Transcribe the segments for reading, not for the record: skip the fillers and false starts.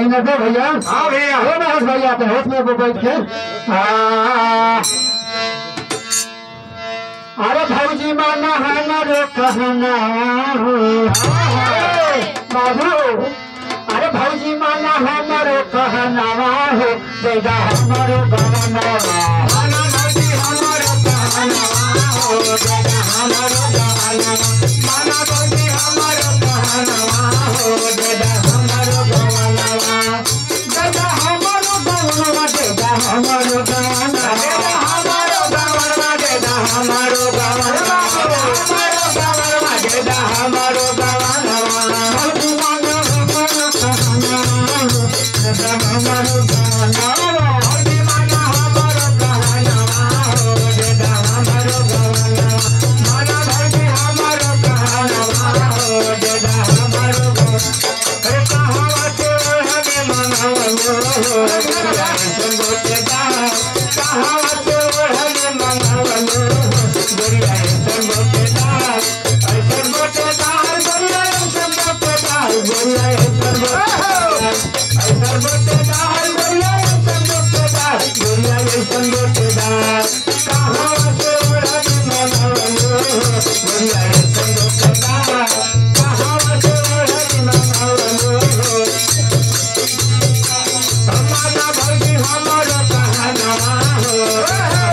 इधर दे भैया। हाँ भैया। हो महेश भैया तो होश में बैठ के। अरे भौजी माना है ना रे कहना बाबू। अरे भौजी माना है ना रे कहना हो बेगा हमारो गहना माना भौजी हमारो कहना हो बेगा हमारो गहना माना भौजी हमारो कहना हो बेगा हमारो गहना बेगा हमारो गहना बेगा हमारो गहना बेगा हमारो गहना बेगा हमारो गहना हमारो गहना बेगा हमारो गहना भौजी माना हमारो कहना बेगा हमारो गहना भौजी माना हमारो कहना हो बेगा हमारो गहना माना भौजी हमारो कहना हो बेगा हमारो गहना अरे कहां से हमें मनावलो गोरिया संगोटेदा कहां से हमें मनावलो गोरिया संगोटेदा ऐसे गोटेदा गोरिया संगोटेदा गोरिया संगोटेदा ऐसे गोटेदा गोरिया संगोटेदा गोरिया संगोटेदा कहां से हमें मनावलो गोरिया संगोटेदा कहां से हमें मनावलो माना भौजी हमारो कहना हो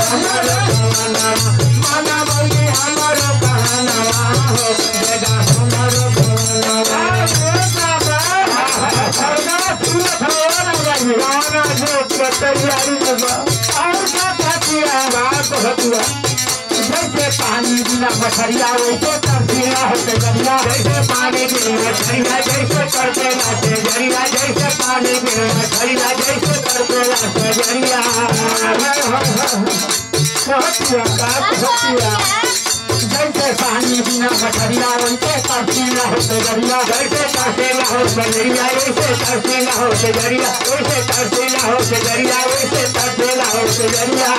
हमारो कहना माना भौजी हमारो कहना हो बेगा हमारो कहना गाना जो तैयारी में और क्या कहतिया बात होतिया जैसे पानी बिना मछरिया वैसे तरसिया होते जरिया जैसे पानी बिना मछरिया जैसे तरसेला से जरिया जैसे पानी बिना मछरिया जैसे तरसेला से जरिया जैसे पानी बिना मछरिया वैसे तरसेला होते जरिया जैसे तरसेला होते जरिया वैसे तरसेला होते जरिया वैसे तरसेला होते जरिया वैसे तरसेला होते जरिया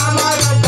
हमारो